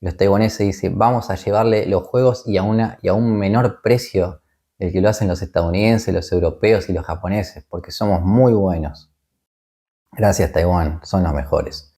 los taiwaneses dicen, vamos a llevarle los juegos y a un menor precio del que lo hacen los estadounidenses, los europeos y los japoneses, porque somos muy buenos. Gracias, Taiwán, son los mejores.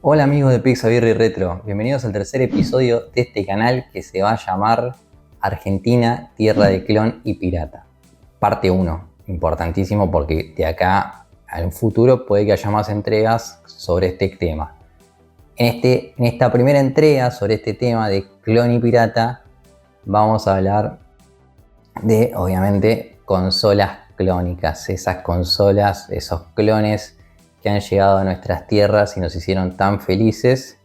Hola amigos de Pixabirri Retro, bienvenidos al tercer episodio de este canal que se va a llamar Argentina, Tierra de Clon y Pirata. Parte 1, importantísimo porque de acá a un futuro puede que haya más entregas sobre este tema. En esta primera entrega sobre este tema de clon y pirata vamos a hablar de, obviamente, consolas clónicas, esas consolas, esos clones que han llegado a nuestras tierras y nos hicieron tan felices,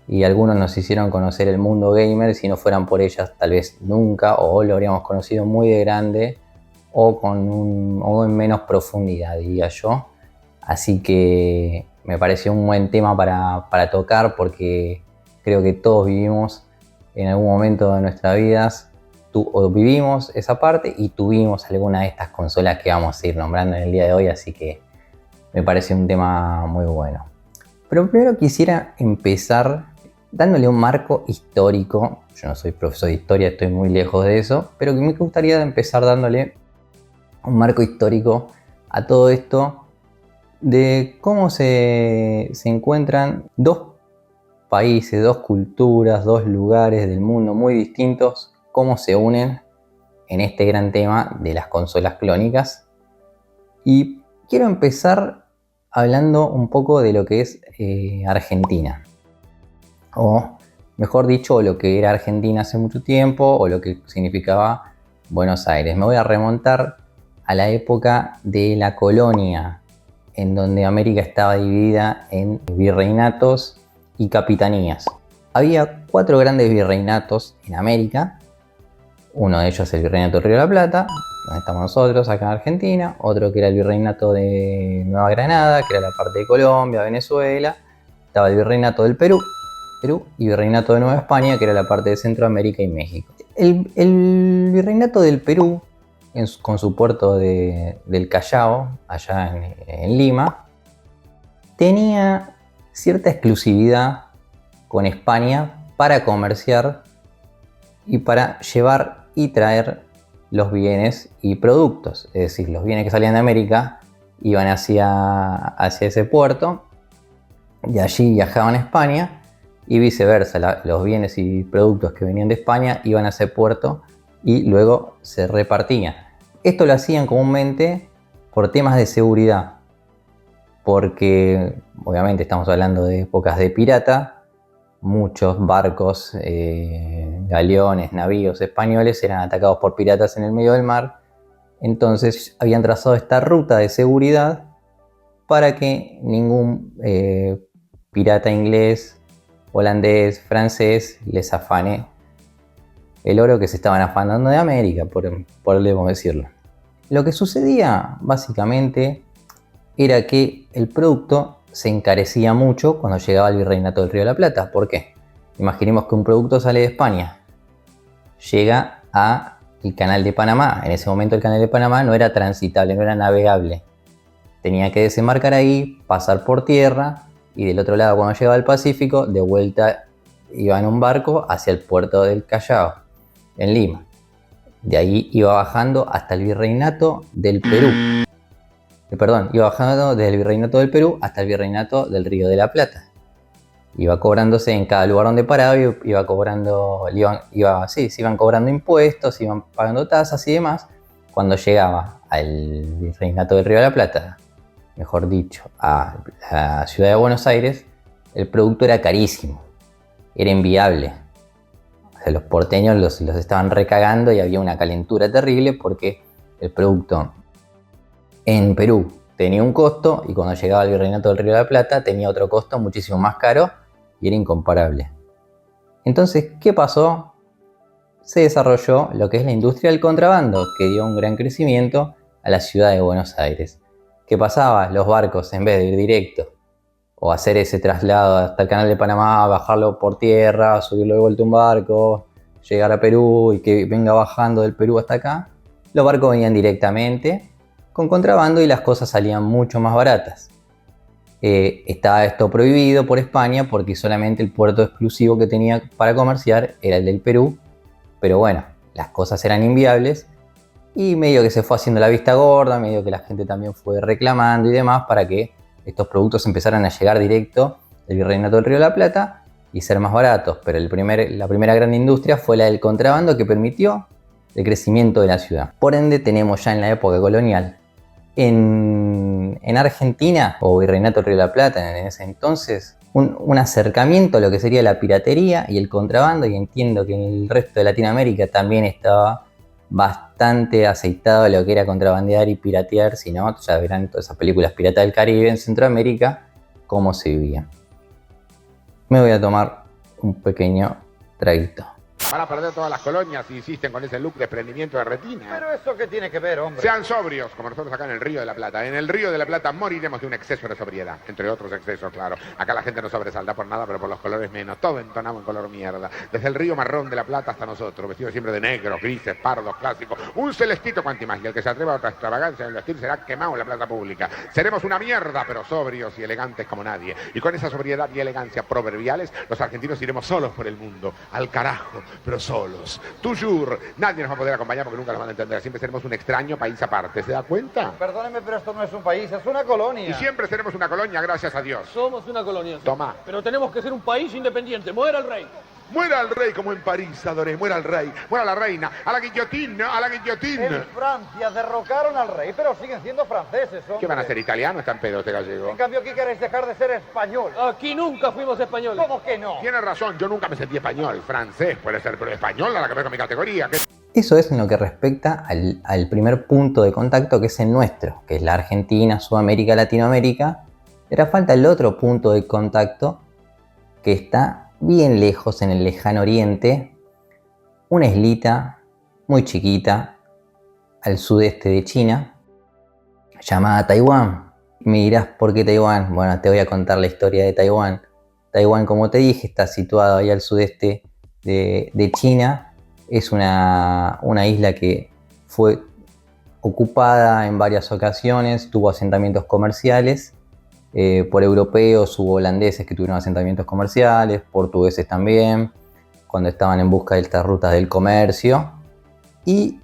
y algunos nos hicieron conocer el mundo gamer. Si no fueran por ellas tal vez nunca, o lo habríamos conocido muy de grande o en menos profundidad, diría yo. Así que me pareció un buen tema para tocar, porque creo que todos vivimos en algún momento de nuestras vidas, o vivimos esa parte y tuvimos alguna de estas consolas que vamos a ir nombrando en el día de hoy, así que me parece un tema muy bueno. Pero primero quisiera empezar dándole un marco histórico. Yo no soy profesor de historia, estoy muy lejos de eso, pero me gustaría empezar dándole un marco histórico a todo esto de cómo se encuentran dos países, dos culturas, dos lugares del mundo muy distintos, cómo se unen en este gran tema de las consolas clónicas. Y quiero empezar hablando un poco de lo que es Argentina, o mejor dicho, lo que era Argentina hace mucho tiempo, o lo que significaba Buenos Aires. Me voy a remontar a la época de la colonia, en donde América estaba dividida en virreinatos y capitanías. Había 4 grandes virreinatos en América. Uno de ellos el Virreinato del Río de la Plata, donde estamos nosotros acá en Argentina. Otro que era el Virreinato de Nueva Granada, que era la parte de Colombia, Venezuela. Estaba el Virreinato del Perú y Virreinato de Nueva España, que era la parte de Centroamérica y México. El Virreinato del Perú, con su puerto del Callao, allá en Lima, tenía cierta exclusividad con España para comerciar y para llevar y traer los bienes y productos. Es decir, los bienes que salían de América iban hacia ese puerto, y allí viajaban a España, y viceversa, los bienes y productos que venían de España iban a ese puerto y luego se repartían. Esto lo hacían comúnmente por temas de seguridad, porque obviamente estamos hablando de épocas de pirata. Muchos barcos, galeones, navíos españoles eran atacados por piratas en el medio del mar. Entonces habían trazado esta ruta de seguridad para que ningún pirata inglés, holandés, francés les afane el oro que se estaban afanando de América, podemos decirlo. Lo que sucedía básicamente era que el producto se encarecía mucho cuando llegaba al Virreinato del Río de la Plata. ¿Por qué? Imaginemos que un producto sale de España, llega al Canal de Panamá. En ese momento el Canal de Panamá no era transitable, no era navegable. Tenía que desembarcar ahí, pasar por tierra, y del otro lado, cuando llegaba al Pacífico, de vuelta iba en un barco hacia el puerto del Callao, en Lima. De ahí iba bajando hasta el Virreinato del Perú. Iba bajando desde el Virreinato del Perú hasta el Virreinato del Río de la Plata. Iba cobrándose en cada lugar donde paraba, se iban cobrando impuestos, iban pagando tasas y demás. Cuando llegaba al Virreinato del Río de la Plata, mejor dicho, a la ciudad de Buenos Aires, el producto era carísimo, era inviable. O sea, los porteños los estaban recagando y había una calentura terrible porque el producto en Perú tenía un costo y cuando llegaba al Virreinato del Río de la Plata tenía otro costo muchísimo más caro y era incomparable. Entonces, ¿qué pasó? Se desarrolló lo que es la industria del contrabando, que dio un gran crecimiento a la ciudad de Buenos Aires. ¿Qué pasaba? Los barcos, en vez de ir directo o hacer ese traslado hasta el canal de Panamá, bajarlo por tierra, subirlo de vuelta a un barco, llegar a Perú y que venga bajando del Perú hasta acá, los barcos venían directamente con contrabando y las cosas salían mucho más baratas. Estaba esto prohibido por España porque solamente el puerto exclusivo que tenía para comerciar era el del Perú, pero bueno, las cosas eran inviables y medio que se fue haciendo la vista gorda, medio que la gente también fue reclamando y demás para que estos productos empezaran a llegar directo del Virreinato del Río de la Plata y ser más baratos, pero la primera gran industria fue la del contrabando que permitió el crecimiento de la ciudad. Por ende, tenemos ya en la época colonial, en Argentina, o Virreinato del Río de la Plata en ese entonces, un acercamiento a lo que sería la piratería y el contrabando, y entiendo que en el resto de Latinoamérica también estaba bastante aceitado lo que era contrabandear y piratear, si no, ya verán todas esas películas Pirata del Caribe en Centroamérica, cómo se vivía. Me voy a tomar un pequeño traguito. Van a perder todas las colonias si insisten con ese look de prendimiento de retina. Pero eso qué tiene que ver, hombre. Sean sobrios, como nosotros acá en el Río de la Plata. En el Río de la Plata moriremos de un exceso de sobriedad. Entre otros excesos, claro. Acá la gente no sobresalta por nada, pero por los colores menos. Todo entonamos en color mierda. Desde el río marrón de la Plata hasta nosotros, vestidos siempre de negros, grises, pardos, clásicos. Un celestito cuanti más. Y el que se atreva a otra extravagancia en el vestir será quemado en la plaza pública. Seremos una mierda, pero sobrios y elegantes como nadie. Y con esa sobriedad y elegancia proverbiales, los argentinos iremos solos por el mundo. Al carajo, pero solos. Toujours, nadie nos va a poder acompañar porque nunca nos van a entender. Siempre seremos un extraño país aparte, ¿se da cuenta? Perdóneme, pero esto no es un país, es una colonia. Y siempre seremos una colonia, gracias a Dios. Somos una colonia. Sí. Toma. Pero tenemos que ser un país independiente. ¡Muera el rey! Muera el rey como en París, adoré. Muera el rey, muera la reina. A la guillotina, a la guillotina. En Francia derrocaron al rey, pero siguen siendo franceses, hombre. ¿Qué van a ser, italianos? Están pedos de gallego. En cambio, aquí queréis dejar de ser español. Aquí nunca fuimos españoles. ¿Cómo que no? Tienes razón, yo nunca me sentí español. Francés puede ser, pero español nada que ver con mi categoría. ¿Qué? Eso es en lo que respecta al primer punto de contacto, que es el nuestro, que es la Argentina, Sudamérica, Latinoamérica. Era falta el otro punto de contacto que está bien lejos, en el lejano oriente, una islita muy chiquita al sudeste de China, llamada Taiwán. Me dirás, ¿por qué Taiwán? Bueno, te voy a contar la historia de Taiwán. Taiwán, como te dije, está situado ahí al sudeste de China. Es una isla que fue ocupada en varias ocasiones, tuvo asentamientos comerciales por europeos, hubo holandeses que tuvieron asentamientos comerciales, portugueses también, cuando estaban en busca de estas rutas del comercio. Y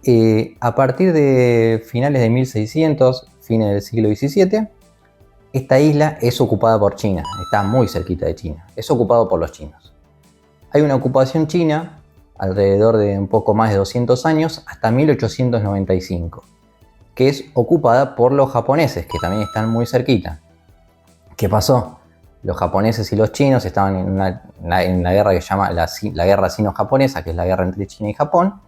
a partir de finales de 1600, fines del siglo XVII, esta isla es ocupada por China, está muy cerquita de China, es ocupado por los chinos. Hay una ocupación china alrededor de un poco más de 200 años, hasta 1895, que es ocupada por los japoneses, que también están muy cerquita. ¿Qué pasó? Los japoneses y los chinos estaban en la guerra que se llama la guerra sino-japonesa, que es la guerra entre China y Japón,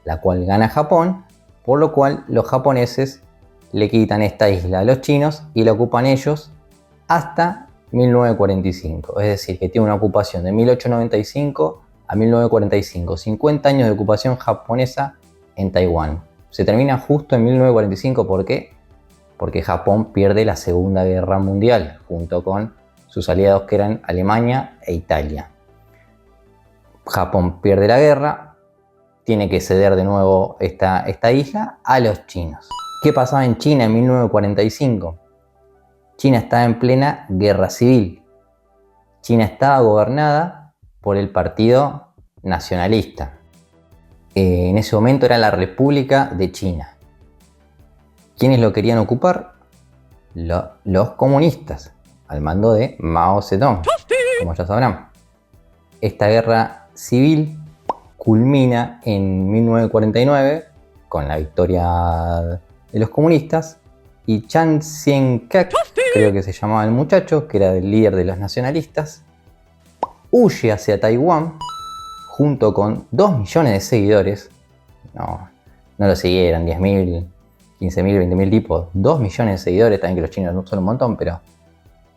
la cual gana Japón, por lo cual los japoneses le quitan esta isla a los chinos y la ocupan ellos hasta 1945. Es decir, que tiene una ocupación de 1895 a 1945, 50 años de ocupación japonesa en Taiwán. Se termina justo en 1945, ¿por qué? Porque Japón pierde la Segunda Guerra Mundial, junto con sus aliados que eran Alemania e Italia. Japón pierde la guerra, tiene que ceder de nuevo esta isla a los chinos. ¿Qué pasaba en China en 1945? China estaba en plena guerra civil. China estaba gobernada por el Partido Nacionalista. En ese momento era la República de China. ¿Quiénes lo querían ocupar? Los comunistas, al mando de Mao Zedong, como ya sabrán. Esta guerra civil culmina en 1949 con la victoria de los comunistas y Chiang Kai-shek, creo que se llamaba el muchacho, que era el líder de los nacionalistas, huye hacia Taiwán junto con 2 millones de seguidores. No lo siguieron, 10.000, 15.000, 20.000 tipos, 2 millones de seguidores, también que los chinos no son un montón, pero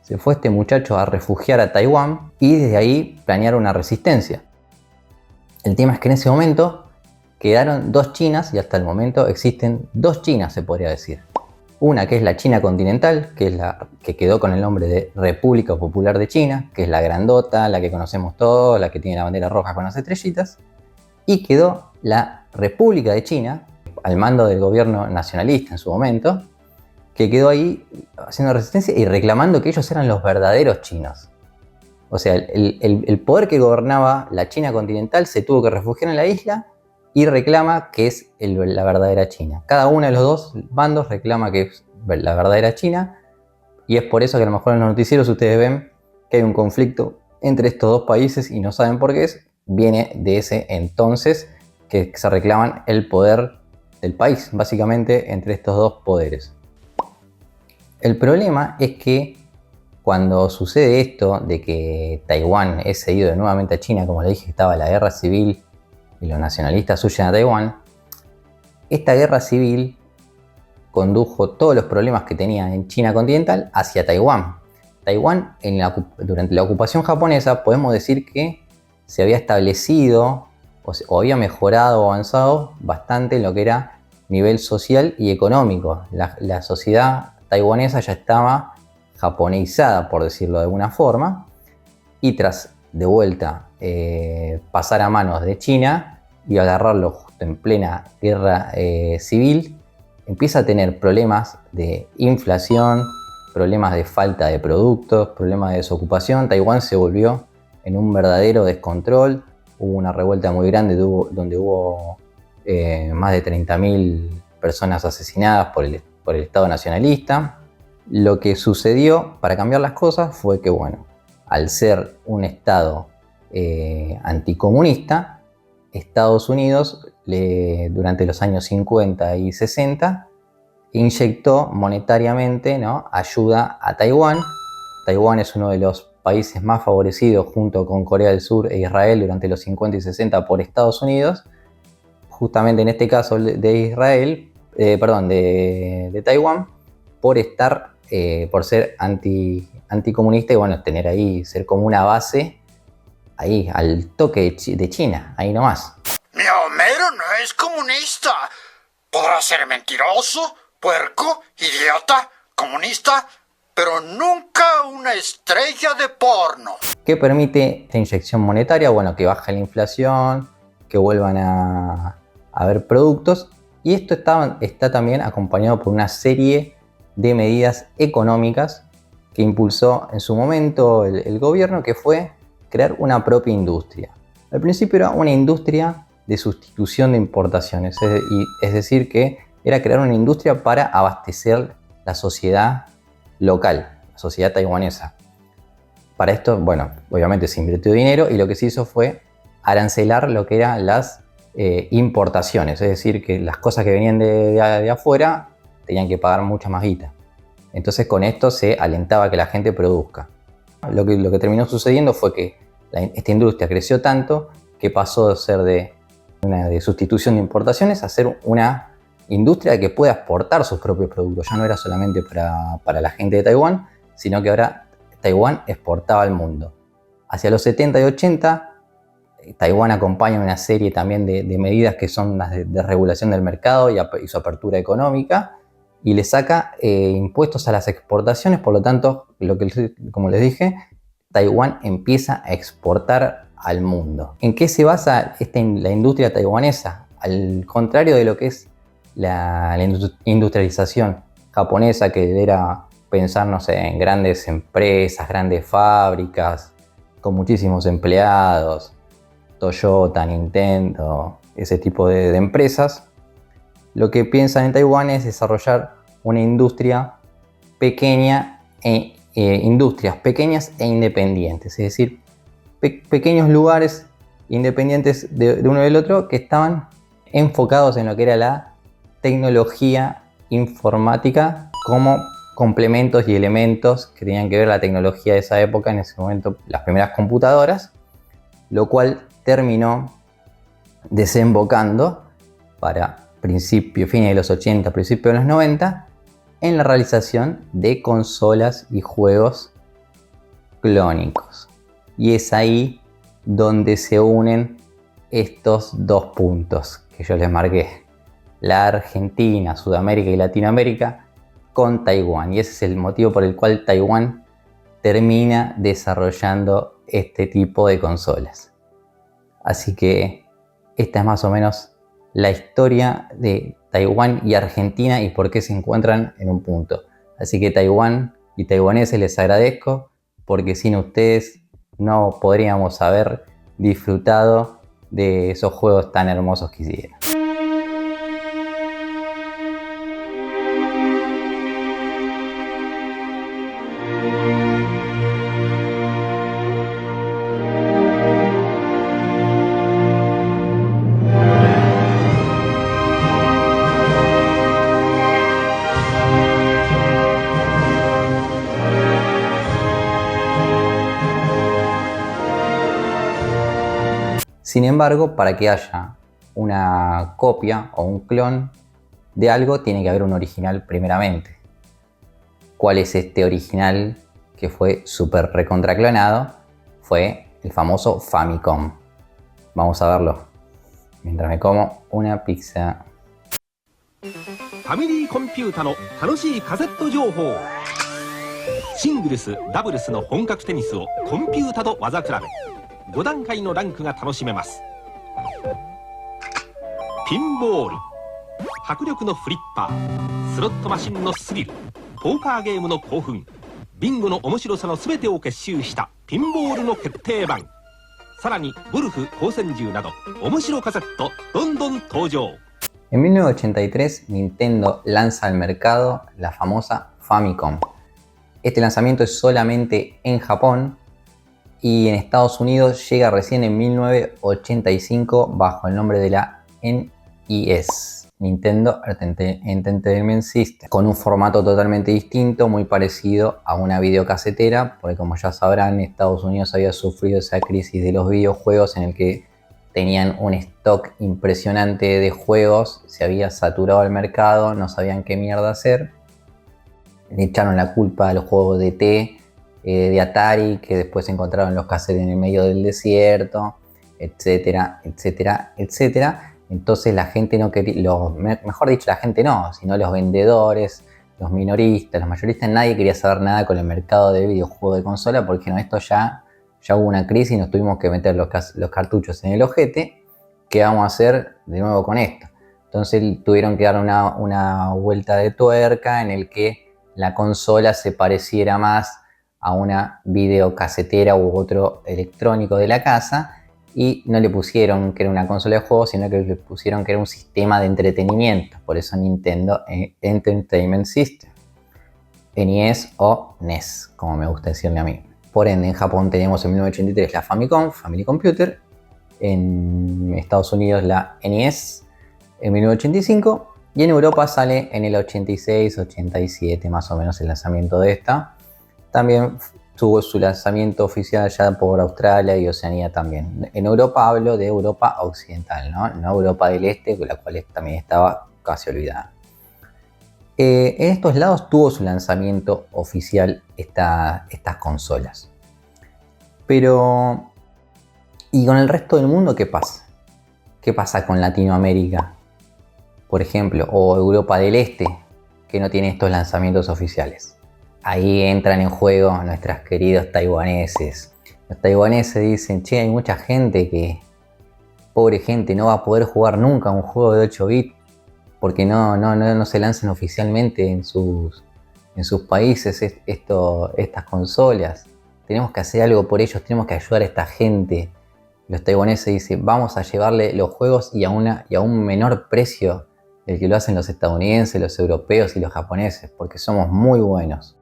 se fue este muchacho a refugiar a Taiwán y desde ahí planear una resistencia. El tema es que en ese momento quedaron 2 Chinas y hasta el momento existen 2 Chinas, se podría decir. Una que es la China continental, que es la que quedó con el nombre de República Popular de China, que es la grandota, la que conocemos todos, la que tiene la bandera roja con las estrellitas. Y quedó la República de China, al mando del gobierno nacionalista en su momento, que quedó ahí haciendo resistencia y reclamando que ellos eran los verdaderos chinos. O sea, el poder que gobernaba la China continental se tuvo que refugiar en la isla y reclama que es la verdadera China. Cada uno de los 2 bandos reclama que es la verdadera China, y es por eso que a lo mejor en los noticieros ustedes ven que hay un conflicto entre estos 2 países y no saben por qué es. Viene de ese entonces que se reclaman el poder del país, básicamente entre estos 2 poderes. El problema es que cuando sucede esto de que Taiwán es cedido nuevamente a China, como le dije, estaba la guerra civil y los nacionalistas huyen a Taiwán, esta guerra civil condujo todos los problemas que tenía en China continental hacia Taiwán. Taiwán, durante la ocupación japonesa, podemos decir que se había establecido o había mejorado o avanzado bastante en lo que era nivel social y económico. La sociedad taiwanesa ya estaba japoneizada, por decirlo de alguna forma, y tras de vuelta pasar a manos de China y agarrarlo justo en plena guerra civil, empieza a tener problemas de inflación, problemas de falta de productos, problemas de desocupación. Taiwán se volvió en un verdadero descontrol. Hubo una revuelta muy grande donde hubo más de 30.000 personas asesinadas por el Estado nacionalista. Lo que sucedió para cambiar las cosas fue que, bueno, al ser un Estado anticomunista, Estados Unidos durante los años 50 y 60 inyectó monetariamente, ¿no?, ayuda a Taiwán. Taiwán es uno de los países más favorecidos junto con Corea del Sur e Israel durante los 50 y 60 por Estados Unidos. Justamente en este caso de Taiwán, por ser anticomunista y bueno, tener ahí, ser como una base ahí al toque de China, ahí nomás. Mi Homero no es comunista. Podrá ser mentiroso, puerco, idiota, comunista, pero nunca una estrella de porno. ¿Qué permite esta inyección monetaria? Bueno, que baje la inflación, que vuelvan a haber productos, y esto está también acompañado por una serie de medidas económicas que impulsó en su momento el gobierno, que fue crear una propia industria. Al principio era una industria de sustitución de importaciones, es decir, que era crear una industria para abastecer la sociedad local, la sociedad taiwanesa. Para esto, bueno, obviamente se invirtió dinero y lo que se hizo fue arancelar lo que eran las importaciones, es decir, que las cosas que venían de afuera tenían que pagar mucha más guita. Entonces con esto se alentaba a que la gente produzca. Lo que terminó sucediendo fue que esta industria creció tanto que pasó de ser de sustitución de importaciones a ser una industria que pueda exportar sus propios productos. Ya no era solamente para la gente de Taiwán, sino que ahora Taiwán exportaba al mundo. Hacia los 70 y 80, Taiwán acompaña una serie también de medidas que son las de regulación del mercado y su apertura económica, y le saca impuestos a las exportaciones. Por lo tanto, como les dije, Taiwán empieza a exportar al mundo. ¿En qué se basa la industria taiwanesa? Al contrario de lo que es la industrialización japonesa, que era pensar, no sé, en grandes empresas, grandes fábricas, con muchísimos empleados, Toyota, Nintendo, ese tipo de empresas. Lo que piensan en Taiwán es desarrollar una industria pequeña industrias pequeñas e independientes, es decir, pequeños lugares independientes de uno del otro que estaban enfocados en lo que era la tecnología informática como complementos y elementos que tenían que ver la tecnología de esa época, en ese momento las primeras computadoras, lo cual terminó desembocando para fines de los 80, principios de los 90, en la realización de consolas y juegos clónicos. Y es ahí donde se unen estos dos puntos que yo les marqué: la Argentina, Sudamérica y Latinoamérica con Taiwán. Y ese es el motivo por el cual Taiwán termina desarrollando este tipo de consolas. Así que esta es más o menos la historia de Taiwán y Argentina y por qué se encuentran en un punto. Así que Taiwán y taiwaneses, les agradezco, porque sin ustedes no podríamos haber disfrutado de esos juegos tan hermosos que hicieron. Sin embargo, para que haya una copia o un clon de algo, tiene que haber un original primeramente. ¿Cuál es este original que fue súper recontraclonado? Fue el famoso Famicom. Vamos a verlo mientras me como una pizza. ファミリーコンピュータの楽しいカセット情報。シングルス、ダブルスの本格テニスをコンピュータと技比べ。5段階のランクが楽しめます。ピンボール、迫力のフリッパー、スロットマシンのスリル、ポーカーゲームの興奮、ビンゴの面白さの全てを結集したピンボールの決定版。さらにゴルフ、光線銃など面白カセットどんどん登場。En 1983, Nintendo lanza al mercado la famosa Famicom. Este lanzamiento es solamente en Japón y en Estados Unidos llega recién en 1985 bajo el nombre de la NES, Nintendo Entertainment System, con un formato totalmente distinto, muy parecido a una videocasetera, porque como ya sabrán, Estados Unidos había sufrido esa crisis de los videojuegos en el que tenían un stock impresionante de juegos, se había saturado el mercado, no sabían qué mierda hacer. Le echaron la culpa a los juegos de T, de Atari, que después encontraron los cassettes en el medio del desierto, etcétera, etcétera, etcétera. Entonces la gente no quería, mejor dicho, la gente no, sino los vendedores, los minoristas, los mayoristas, nadie quería saber nada con el mercado de videojuegos de consola, porque no, esto ya hubo una crisis y nos tuvimos que meter los cartuchos en el ojete. ¿Qué vamos a hacer de nuevo con esto? Entonces tuvieron que dar una vuelta de tuerca en el que la consola se pareciera más a una videocasetera u otro electrónico de la casa, y no le pusieron que era una consola de juegos, sino que le pusieron que era un sistema de entretenimiento. Por eso Nintendo Entertainment System, NES o NES, como me gusta decirle a mí. Por ende, en Japón tenemos en 1983 la Famicom, Family Computer, en Estados Unidos la NES en 1985, y en Europa sale en el 86-87 más o menos el lanzamiento de esta. También tuvo su lanzamiento oficial ya por Australia y Oceanía también. En Europa hablo de Europa occidental, no Europa del Este, con la cual también estaba casi olvidada. En estos lados tuvo su lanzamiento oficial estas consolas. Pero, ¿y con el resto del mundo qué pasa? ¿Qué pasa con Latinoamérica, por ejemplo, o Europa del Este, que no tiene estos lanzamientos oficiales? Ahí entran en juego nuestros queridos taiwaneses. Los taiwaneses dicen, che, hay mucha gente que, pobre gente, no va a poder jugar nunca un juego de 8 bits porque no se lanzan oficialmente en sus países estas consolas. Tenemos que hacer algo por ellos, tenemos que ayudar a esta gente. Los taiwaneses dicen, vamos a llevarle los juegos y a un menor precio del que lo hacen los estadounidenses, los europeos y los japoneses, porque somos muy buenos.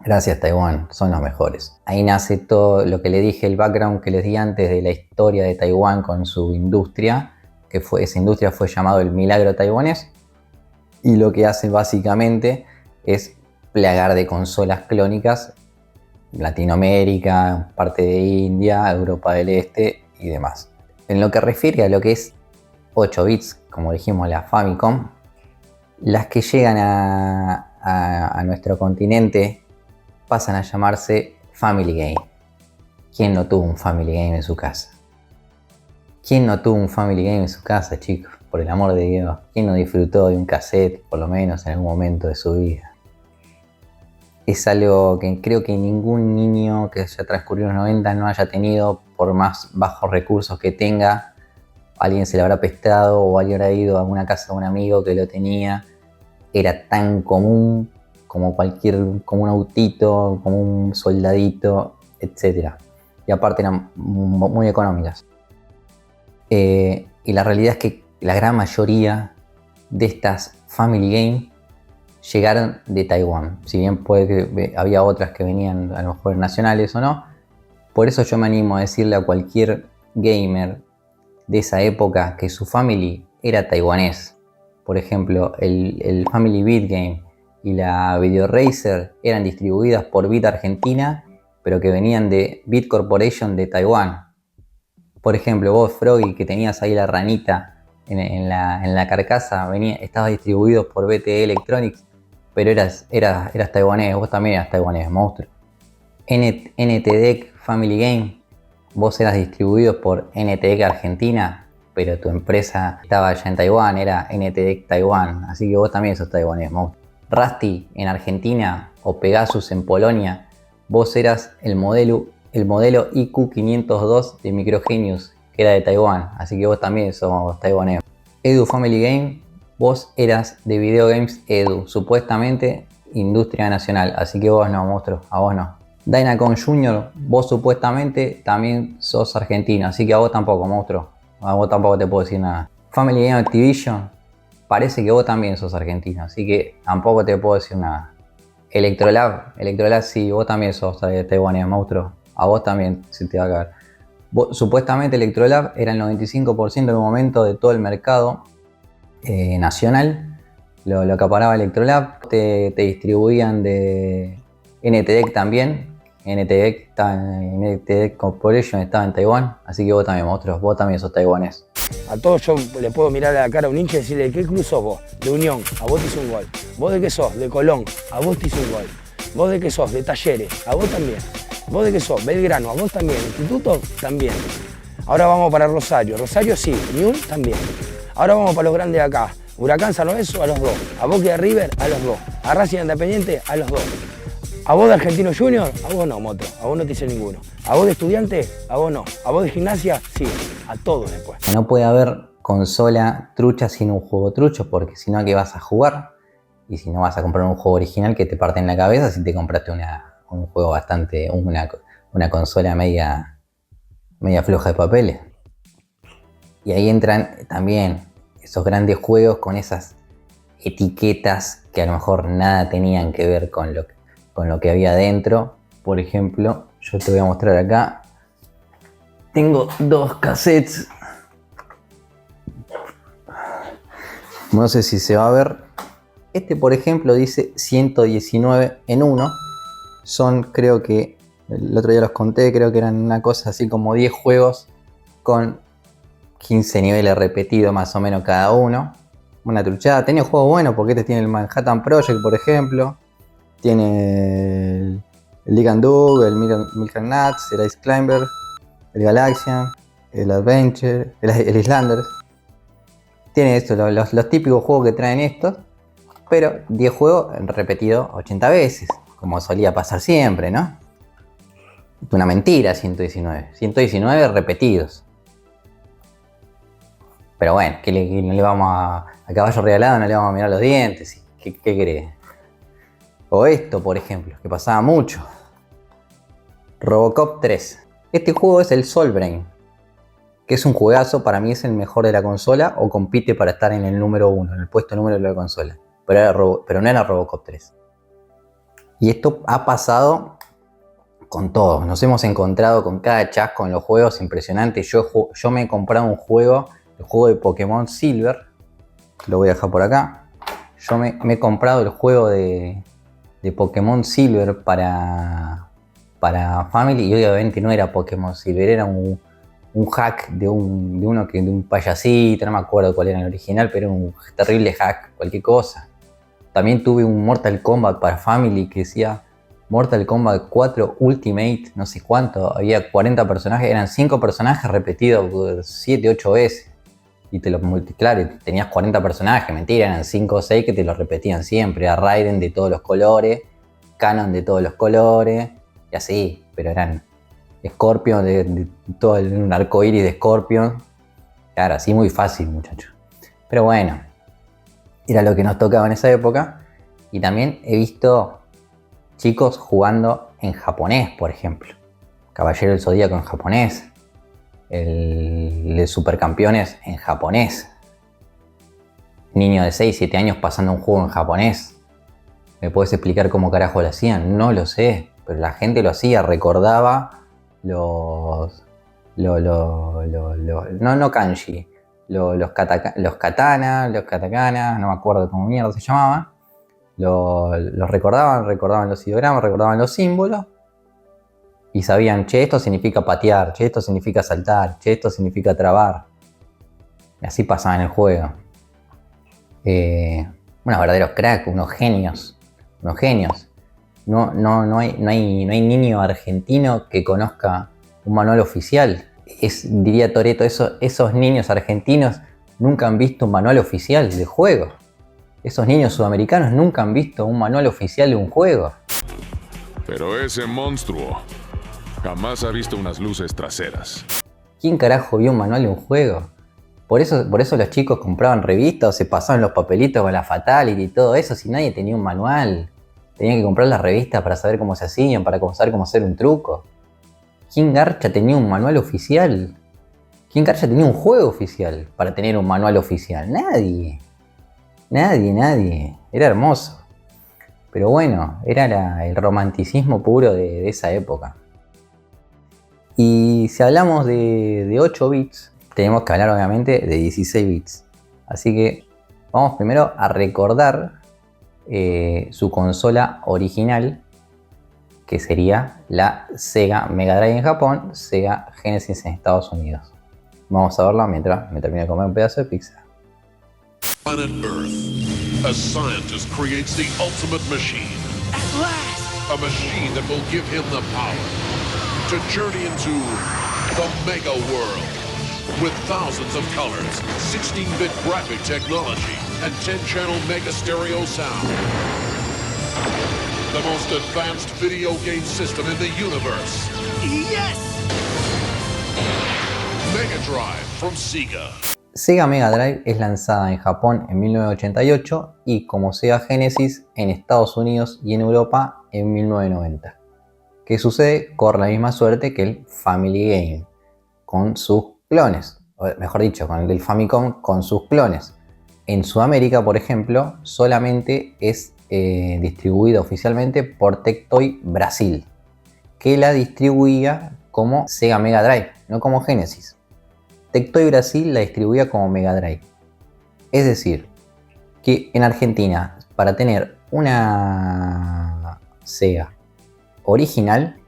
Gracias Taiwán, son los mejores. Ahí nace todo lo que le dije, el background que les di antes de la historia de Taiwán con su industria, esa industria fue llamado el milagro taiwanés, y lo que hace básicamente es plagar de consolas clónicas Latinoamérica, parte de India, Europa del Este y demás. En lo que refiere a lo que es 8 bits como dijimos, la Famicom. Las que llegan a nuestro continente pasan a llamarse Family Game. ¿Quién no tuvo un Family Game en su casa? ¿Quién no tuvo un Family Game en su casa, chicos? Por el amor de Dios. ¿Quién no disfrutó de un cassette, por lo menos en algún momento de su vida? Es algo que creo que ningún niño que haya transcurrido los 90 no haya tenido, por más bajos recursos que tenga. Alguien se lo habrá prestado o alguien habrá ido a alguna casa de un amigo que lo tenía. Era tan común como como un autito, como un soldadito, etc. Y aparte eran muy económicas. Y la realidad es que la gran mayoría de estas Family Game llegaron de Taiwán. Si bien puede que había otras que venían a lo mejor nacionales o no. Por eso yo me animo a decirle a cualquier gamer de esa época que su family era taiwanés. Por ejemplo, el Family Beat Game y la Video Racer eran distribuidas por Beat Argentina, pero que venían de Beat Corporation de Taiwán. Por ejemplo, vos, Froggy, que tenías ahí la ranita en la carcasa, estabas distribuido por BTE Electronics, pero eras taiwanés, vos también eras taiwanés, monstruo. NTDEC Family Game, vos eras distribuido por NTDEC Argentina, pero tu empresa estaba allá en Taiwán, era NTDEC Taiwán, así que vos también sos taiwanés, monstruo. Rusty en Argentina o Pegasus en Polonia, vos eras el modelo IQ502 de Microgenius, que era de Taiwán, así que vos también sos taiwanés. Edu Family Game, vos eras de Video Games Edu, supuestamente Industria Nacional, así que vos no, monstruo, a vos no. Dynacon Junior, vos supuestamente también sos argentino, así que a vos tampoco, monstruo, a vos tampoco te puedo decir nada. Family Game Activision, parece que vos también sos argentino, así que tampoco te puedo decir nada. Electrolab sí, vos también sos taiwanés, monstruo. A vos también se te va a caer. Supuestamente Electrolab era el 95% en un momento de todo el mercado nacional. Lo acaparaba Electrolab. Te distribuían de NTDEC también. NTDEC Corporation estaba en Taiwán. Así que vos también, monstruos. Vos también sos taiwanés. A todos yo le puedo mirar a la cara a un hincha y decirle, ¿de qué club sos vos? De Unión, a vos te hizo un gol. ¿Vos de qué sos? De Colón, a vos te hizo un gol. ¿Vos de qué sos? De Talleres, a vos también. ¿Vos de qué sos? Belgrano, a vos también. Instituto, también. Ahora vamos para Rosario. Rosario sí, Unión también. Ahora vamos para los grandes de acá. Huracán San Lorenzo, a los dos. A Boca de River, a los dos. A Racing Independiente, a los dos. A vos de Argentino Junior, a vos no, Moto. A vos no te hice ninguno. A vos de Estudiante, a vos no. A vos de Gimnasia, sí. A todos después. No puede haber consola trucha sin un juego trucho, porque si no, ¿a qué vas a jugar? Y si no, vas a comprar un juego original que te parte en la cabeza si te compraste un juego bastante, una consola media floja de papeles. Y ahí entran también esos grandes juegos con esas etiquetas que a lo mejor nada tenían que ver con lo que había dentro. Por ejemplo, yo te voy a mostrar acá. Tengo dos cassettes. No sé si se va a ver. Este, por ejemplo, dice 119 en 1. Son, creo que, el otro día los conté, creo que eran una cosa así como 10 juegos con 15 niveles repetidos más o menos cada uno. Una truchada. Tenía juegos buenos porque este tiene el Manhattan Project, por ejemplo. Tiene el Dig and Dug, el Milk and Nuts, el Ice Climber, el Galaxian, el Adventure, el Islanders. Tiene esto, los típicos juegos que traen estos. Pero 10 juegos repetidos 80 veces, como solía pasar siempre, ¿no? Una mentira, 119. 119 repetidos. Pero bueno, que no le vamos a caballo regalado, no le vamos a mirar los dientes. ¿Qué crees? O esto, por ejemplo, que pasaba mucho. Robocop 3. Este juego es el Soul Brain, que es un juegazo, para mí es el mejor de la consola o compite para estar en el número 1, en el puesto número de la consola. Pero no era Robocop 3. Y esto ha pasado con todos. Nos hemos encontrado con cada chasco en los juegos impresionantes. Yo me he comprado un juego, el juego de Pokémon Silver. Lo voy a dejar por acá. Yo me he comprado el juego de Pokémon Silver para Family. Y obviamente no era Pokémon Silver, era un un hack de un payasito, no me acuerdo cuál era el original, pero era un terrible hack, cualquier cosa. También tuve un Mortal Kombat para Family que decía Mortal Kombat 4 Ultimate, no sé cuánto, había 40 personajes, eran 5 personajes repetidos 7, 8 veces. Y te lo multiplicaron, tenías 40 personajes, mentira, eran 5 o 6 que te lo repetían siempre. Era Raiden de todos los colores, Kanon de todos los colores, y así, pero eran Scorpion de todo un arco iris de Scorpion. Claro, así muy fácil, muchachos. Pero bueno, era lo que nos tocaba en esa época. Y también he visto chicos jugando en japonés, por ejemplo. Caballero del Zodíaco en japonés. El de Supercampeones en japonés. Niño de 6, 7 años pasando un juego en japonés. ¿Me puedes explicar cómo carajo lo hacían? No lo sé, pero la gente lo hacía, recordaba no kanji, los katakana, no me acuerdo cómo mierda se llamaba. Los recordaban los ideogramas, recordaban los símbolos. Y sabían, che, esto significa patear, che, esto significa saltar, che, esto significa trabar. Y así pasaba en el juego. Unos verdaderos cracks, unos genios. No hay niño argentino que conozca un manual oficial. Diría Toretto, esos niños argentinos nunca han visto un manual oficial de juego. Esos niños sudamericanos nunca han visto un manual oficial de un juego. Pero ese monstruo jamás ha visto unas luces traseras. ¿Quién carajo vio un manual de un juego? Por eso los chicos compraban revistas o se pasaban los papelitos con la Fatality y todo eso, si nadie tenía un manual. Tenían que comprar las revistas para saber cómo se hacían, para saber cómo hacer un truco. ¿Quién garcha tenía un manual oficial? ¿Quién garcha tenía un juego oficial para tener un manual oficial? Nadie. Era hermoso. Pero bueno, era el romanticismo puro de esa época. Y si hablamos de 8 bits, tenemos que hablar obviamente de 16 bits. Así que vamos primero a recordar su consola original, que sería la Sega Mega Drive en Japón, Sega Genesis en Estados Unidos. Vamos a verla mientras me termino de comer un pedazo de pizza. Planet Earth, a scientist creates the ultimate machine. At last! A machine that will give him the power to journey into the Mega World. With thousands of colors, 16-bit graphic technology, and 10-channel mega stereo sound. The most advanced video game system in the universe. Yes! Mega Drive from Sega. Sega Mega Drive es lanzada en Japón en 1988 y como Sega Genesis en Estados Unidos y en Europa en 1990. ¿Qué sucede? Corre la misma suerte que el Family Game, con sus clones, o mejor dicho, con el del Famicom con sus clones. En Sudamérica, por ejemplo, solamente es distribuida oficialmente por Tectoy Brasil, que la distribuía como Sega Mega Drive, no como Genesis. Tectoy Brasil la distribuía como Mega Drive. Es decir, que en Argentina, para tener una Sega original,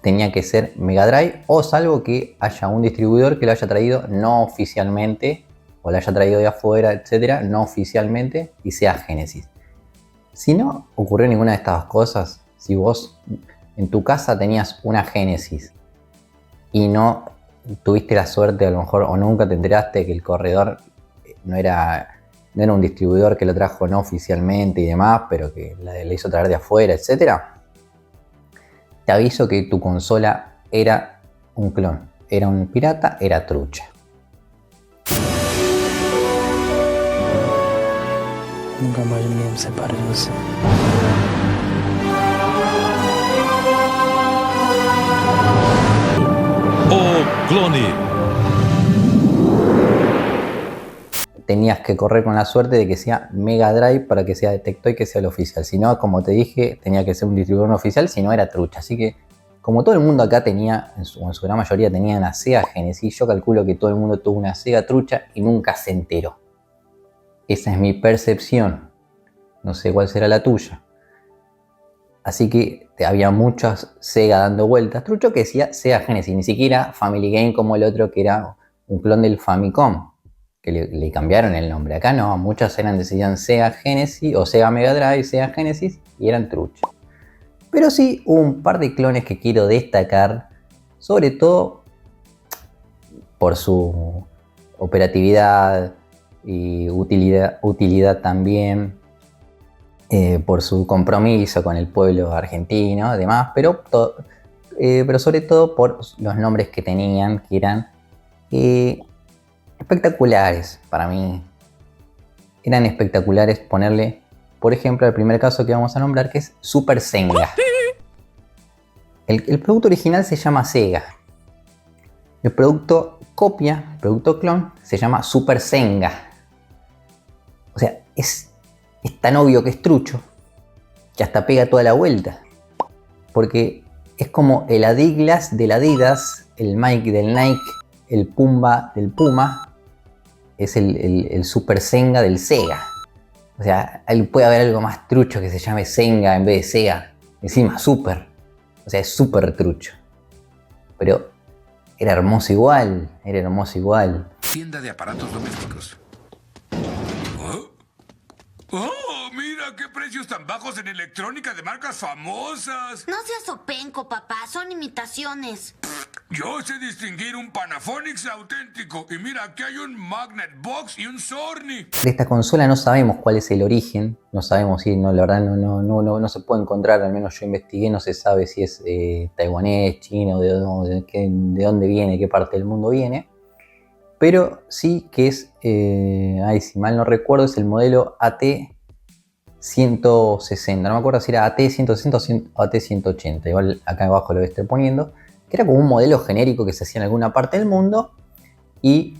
tenía que ser Mega Drive, o salvo que haya un distribuidor que lo haya traído no oficialmente, o lo haya traído de afuera, etcétera, no oficialmente, y sea Genesis. Si no ocurrió ninguna de estas cosas, si vos en tu casa tenías una Genesis y no tuviste la suerte a lo mejor, o nunca te enteraste que el corredor no era un distribuidor que lo trajo no oficialmente y demás, pero que le hizo traer de afuera, etcétera, te aviso que tu consola era un clon, era un pirata, era trucha. Nunca más me separé de você. ¡Oh, clone! Tenías que correr con la suerte de que sea Mega Drive para que sea de Tectoy, que sea el oficial. Si no, como te dije, tenía que ser un distribuidor no oficial, si no era trucha. Así que, como todo el mundo acá tenía, en su gran mayoría tenía una Sega Genesis, yo calculo que todo el mundo tuvo una Sega trucha y nunca se enteró. Esa es mi percepción. No sé cuál será la tuya. Así que había muchos Sega dando vueltas. Trucho que decía Sega Genesis, ni siquiera Family Game como el otro que era un clon del Famicom, que le cambiaron el nombre. Acá no, muchos decían Sega Genesis o Sega Mega Drive, Sega Genesis y eran truchos. Pero sí hubo un par de clones que quiero destacar, sobre todo por su operatividad y utilidad también, por su compromiso con el pueblo argentino, además, pero sobre todo por los nombres que tenían, que eran espectaculares para mí. Eran espectaculares ponerle, por ejemplo, el primer caso que vamos a nombrar, que es Super Senga. El producto original se llama Sega. El producto copia, el producto clon, se llama Super Senga. O sea, es tan obvio que es trucho, que hasta pega toda la vuelta. Porque es como el Adidas del Adidas, el Nike del Nike, el Pumba del Puma. Es el Super Senga del Sega. O sea, puede haber algo más trucho que se llame Senga en vez de Sega. Encima, Super. O sea, es súper trucho. Pero era hermoso igual, era hermoso igual. Tienda de aparatos domésticos. ¿Oh? ¡Oh! ¡Mira qué precios tan bajos en electrónica de marcas famosas! No seas sopenco, papá. Son imitaciones. Yo sé distinguir un Panaphonics auténtico. Y mira, aquí hay un Magnet Box y un Sony. De esta consola no sabemos cuál es el origen. No sabemos si, no, la verdad no se puede encontrar. Al menos yo investigué, no se sabe si es taiwanés, chino, de dónde viene, qué parte del mundo viene. Pero sí que es, si mal no recuerdo, es el modelo AT160. No me acuerdo si era AT160 o AT180. Igual acá abajo lo voy a estar poniendo. Que era como un modelo genérico que se hacía en alguna parte del mundo. Y,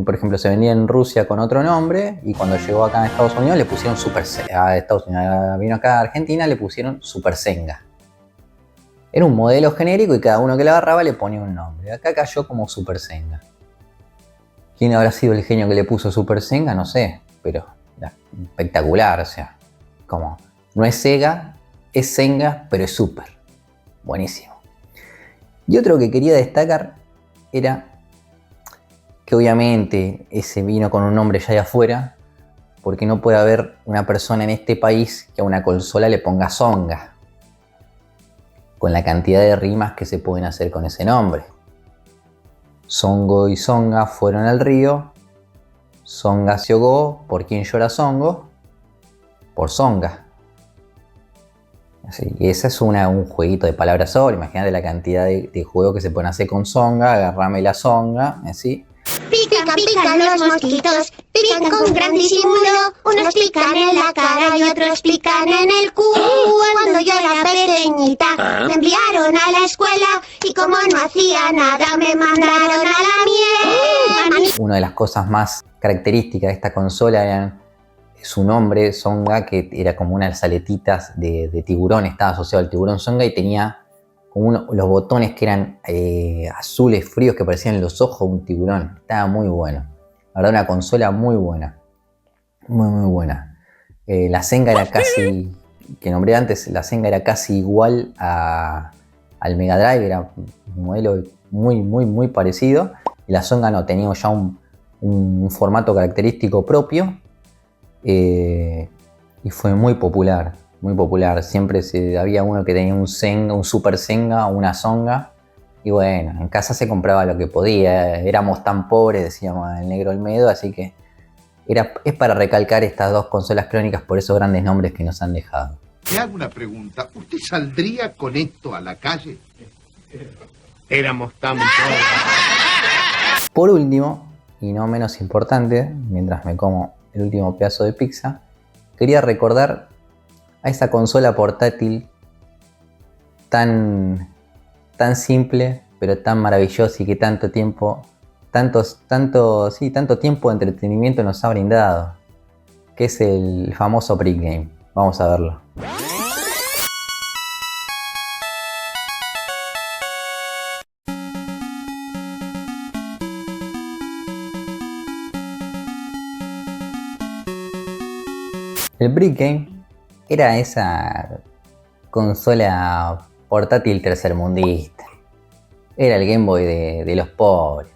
por ejemplo, se vendía en Rusia con otro nombre. Y cuando llegó acá a Estados Unidos le pusieron Super Senga. A Estados Unidos, vino acá a Argentina, le pusieron Super Senga. Era un modelo genérico y cada uno que le agarraba le ponía un nombre. Acá cayó como Super Senga. ¿Quién habrá sido el genio que le puso Super Senga? No sé, pero espectacular, o sea, como no es Sega, es Senga, pero es Super. Buenísimo. Y otro que quería destacar era que obviamente ese vino con un nombre ya de afuera, porque no puede haber una persona en este país que a una consola le ponga Songa, con la cantidad de rimas que se pueden hacer con ese nombre. Songo y Songa fueron al río. Songa se ahogó. ¿Por quién llora Songo? Por Songa. Así, y ese es un jueguito de palabras solo. Imagínate la cantidad de juegos que se pueden hacer con Songa. Agarrame la Songa. Así. Pican, pican los mosquitos, pican con gran disimulo. Unos pican en la cara y otros pican en el culo. Cuando yo era pequeñita, me enviaron a la escuela y como no hacía nada, me mandaron a la miel. Una de las cosas más características de esta consola era su nombre, Songa, que era como unas aletitas de tiburón, estaba asociado al tiburón Songa y tenía los botones que eran azules fríos que parecían los ojos de un tiburón. Estaba muy bueno. La verdad, una consola muy buena. Muy buena. La Senga era casi, que nombré antes, la Senga era casi igual al Mega Drive. Era un modelo muy parecido. Y la Songa no, tenía ya un formato característico propio. Y fue muy popular. Muy popular, siempre había uno que tenía un Senga, un Super Senga, una Songa. Y bueno, en casa se compraba lo que podía. Éramos tan pobres, decíamos el negro Olmedo, así que es para recalcar estas dos consolas clónicas por esos grandes nombres que nos han dejado. Le hago una pregunta. ¿Usted saldría con esto a la calle? Éramos tan pobres. Por último, y no menos importante, mientras me como el último pedazo de pizza, quería recordar a esa consola portátil tan simple, pero tan maravillosa y que tanto tiempo de entretenimiento nos ha brindado, que es el famoso Brick Game. Vamos a verlo. El Brick Game era esa consola portátil tercermundista. Era el Game Boy de los pobres.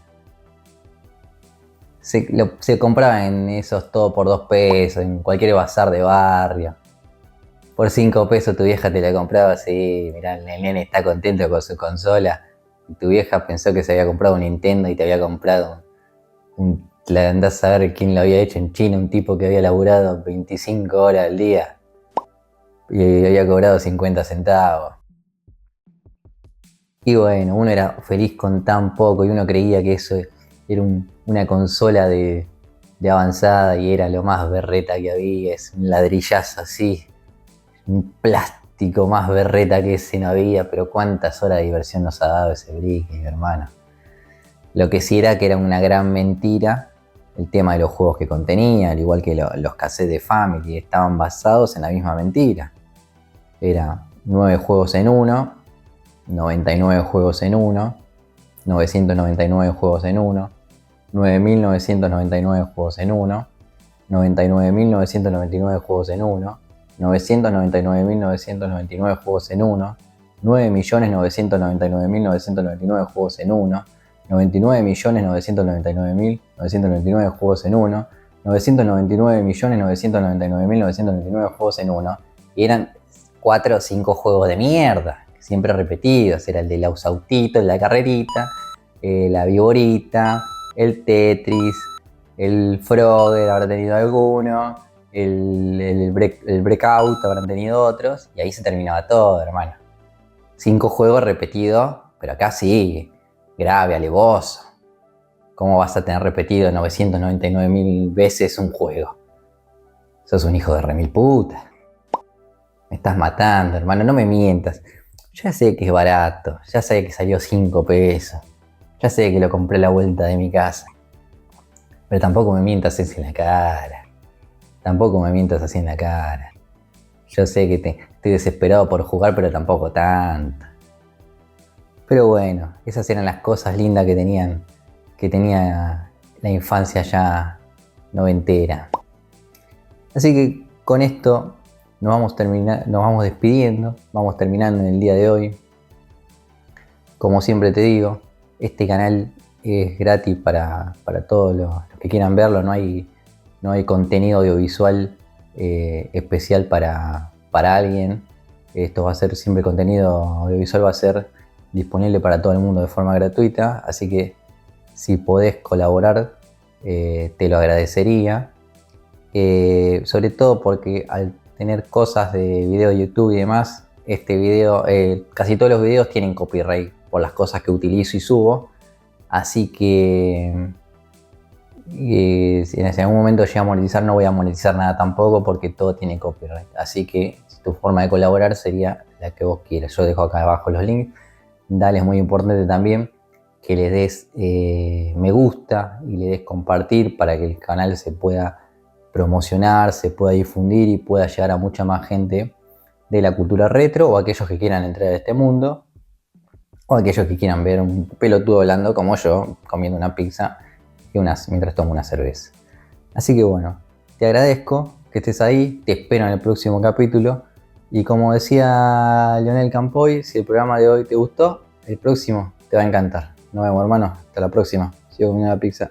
Se compraba en esos todo por 2 pesos, en cualquier bazar de barrio. Por 5 pesos tu vieja te la compraba así, mirá, el nene está contento con su consola. Y tu vieja pensó que se había comprado un Nintendo y te había comprado andás a ver quién lo había hecho en China, un tipo que había laburado 25 horas al día y había cobrado 50 centavos. Y bueno, uno era feliz con tan poco y uno creía que eso era una consola de avanzada y era lo más berreta que había, es un ladrillazo así, un plástico más berreta que ese no había, pero cuántas horas de diversión nos ha dado ese brick, mi hermano. Lo que sí era que era una gran mentira el tema de los juegos que contenía, al igual que los cassettes de Family, estaban basados en la misma mentira. Era 9 juegos en uno, 99 juegos en uno, 999 juegos en uno, 9.999 juegos en uno, 99.999 juegos en uno, 999.999 juegos en uno, 9.999.999 juegos en uno, 99.999.999 juegos en uno, 999.999.999 juegos en uno, y eran 4 o 5 juegos de mierda, siempre repetidos. Era el de los autitos, la carrerita, la viborita, el Tetris, el Frogger habrá tenido alguno, el Breakout habrán tenido otros, y ahí se terminaba todo, hermano. 5 juegos repetidos, pero acá sí, grave, alevoso. ¿Cómo vas a tener repetido 999.000 veces un juego? Sos un hijo de remil puta. Me estás matando, hermano, no me mientas. Ya sé que es barato, ya sé que salió 5 pesos, ya sé que lo compré a la vuelta de mi casa. Pero tampoco me mientas así en la cara. Tampoco me mientas así en la cara. Yo sé que estoy desesperado por jugar, pero tampoco tanto. Pero bueno, esas eran las cosas lindas que tenía la infancia ya noventera. Así que con esto nos vamos despidiendo, vamos terminando en el día de hoy. Como siempre te digo, este canal es gratis para todos los que quieran verlo, no hay contenido audiovisual especial para alguien. Esto va a ser siempre contenido audiovisual, va a ser disponible para todo el mundo de forma gratuita, así que si podés colaborar te lo agradecería, sobre todo porque al tener cosas de video de YouTube y demás, este video, casi todos los videos tienen copyright por las cosas que utilizo y subo, así que si en algún momento llega a monetizar, no voy a monetizar nada tampoco porque todo tiene copyright, así que tu forma de colaborar sería la que vos quieras. Yo dejo acá abajo los links. Dale, es muy importante también que le des me gusta y le des compartir para que el canal se pueda promocionar, se pueda difundir y pueda llegar a mucha más gente de la cultura retro, o aquellos que quieran entrar a este mundo, o aquellos que quieran ver un pelotudo hablando como yo, comiendo una pizza mientras tomo una cerveza. Así que bueno, te agradezco que estés ahí, te espero en el próximo capítulo. Y como decía Lionel Campoy, si el programa de hoy te gustó, el próximo te va a encantar. Nos vemos, hermano. Hasta la próxima. Sigo comiendo la pizza.